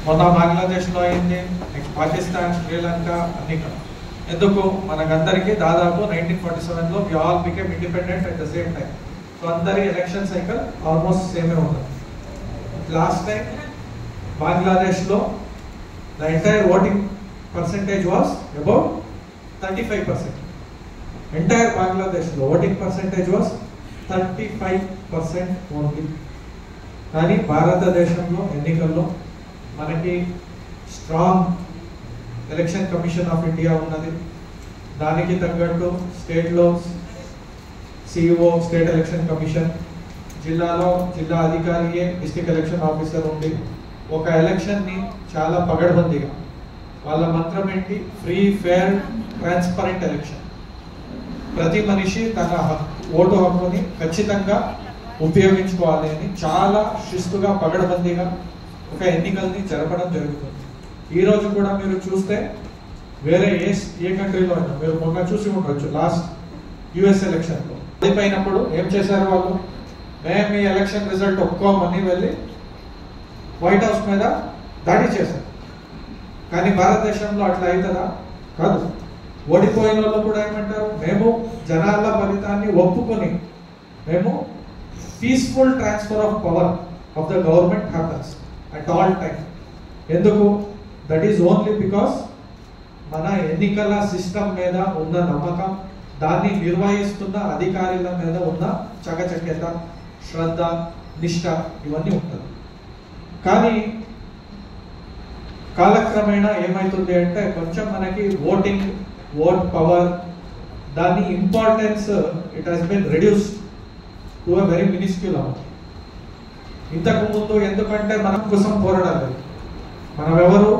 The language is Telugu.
మొన్న బంగ్లాదేశ్లో అయింది, నెక్స్ట్ పాకిస్తాన్, శ్రీలంక అన్ని ఎందుకు మనకందరికీ దాదాపు 1947లో we all became independent at the same time. So అందరి ఎలక్షన్ సైకిల్ ఆల్మోస్ట్ సేమే ఉంటుంది. లాస్ట్ టైం బంగ్లాదేశ్లో the entire voting percentage was about 35%. Entire బంగ్లాదేశ్లో ఓటింగ్ పర్సెంటేజ్ వాస్ 35% ఓన్లీ. కానీ భారతదేశంలో ఎన్నికల్లో మనకి strong election commission of India ఉన్నది. దానికి తగ్గట్టు స్టేట్లో సిఇఓ స్టేట్ ఎలక్షన్ కమిషన్, జిల్లాలో జిల్లా అధికారియే డిస్ట్రిక్ట్ ఎలక్షన్ ఆఫీసర్ ఉండి ఒక ఎలక్షన్ని చాలా పగడ్బందీగా, వాళ్ళ మంత్రం ఏంటి, ఫ్రీ ఫేర్ ట్రాన్స్పరెంట్ ఎలక్షన్. ప్రతి మనిషి తన ఓటు హక్కుని ఖచ్చితంగా ఉపయోగించుకోవాలి అని చాలా శిస్తుగా పగడబందీగా ఒక ఎన్నికల్ని జరపడం జరుగుతుంది. ఈరోజు కూడా మీరు చూస్తే వేరే ఏ కంట్రీలో అయినా మీరు మొన్న చూసి ఉండొచ్చు, లాస్ట్ యుఎస్ ఎలక్షన్లో అయిపోయినప్పుడు ఏం చేశారు వాళ్ళు, మేము ఈ ఎలక్షన్ రిజల్ట్ ఒప్పుకోమని వెళ్ళి వైట్ హౌస్ మీద దాడి చేశారు. కానీ భారతదేశంలో అట్లా అవుతుందా? కాదు. ఓడిపోయిన వాళ్ళు కూడా ఏమంటారు, మేము జనాల ఫలితాన్ని ఒప్పుకొని మేము peaceful transfer of power of the government happens at all time. ఎందుకు? దట్ ఈస్ ఓన్లీ బికాస్ మన ఎన్నికల సిస్టమ్ మీద ఉన్న నమ్మకం, దాన్ని నిర్వహిస్తున్న అధికారుల మీద ఉన్న చకచక్యత, శ్రద్ధ, నిష్ఠ ఇవన్నీ ఉంటుంది. కానీ కాలక్రమేణా ఏమవుతుంది అంటే కొంచెం మనకి ఓట్ పవర్ దాని importance it has been reduced to a very minuscule amount. ఇంతకు ముందు ఎందుకంటే మనం కోసం పోరాడాలి, మనం ఎవరు